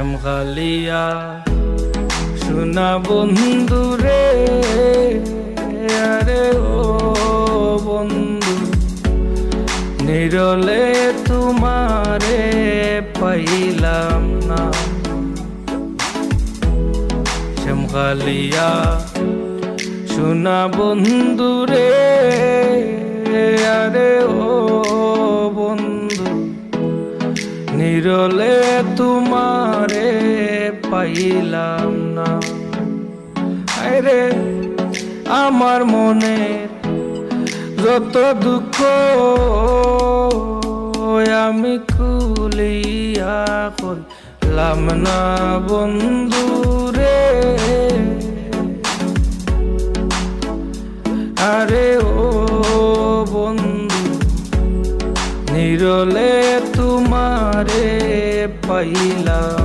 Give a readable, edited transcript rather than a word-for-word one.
শ্যামকালিয়া সোনা বন্ধু রে, আরে ও বন্ধু, নিরলে তোমারে পাইলাম না। শ্যামকালিয়া সোনা বন্ধু রে, আরে ও বন্ধু, নিরলে তোমারে পাইলাম না। আরে আমার মনের যত দুঃখ আমি কুলিয়া কইলাম না বন্ধু রে, আরে ও বন্ধু, নিরলে তোমারে পাইলাম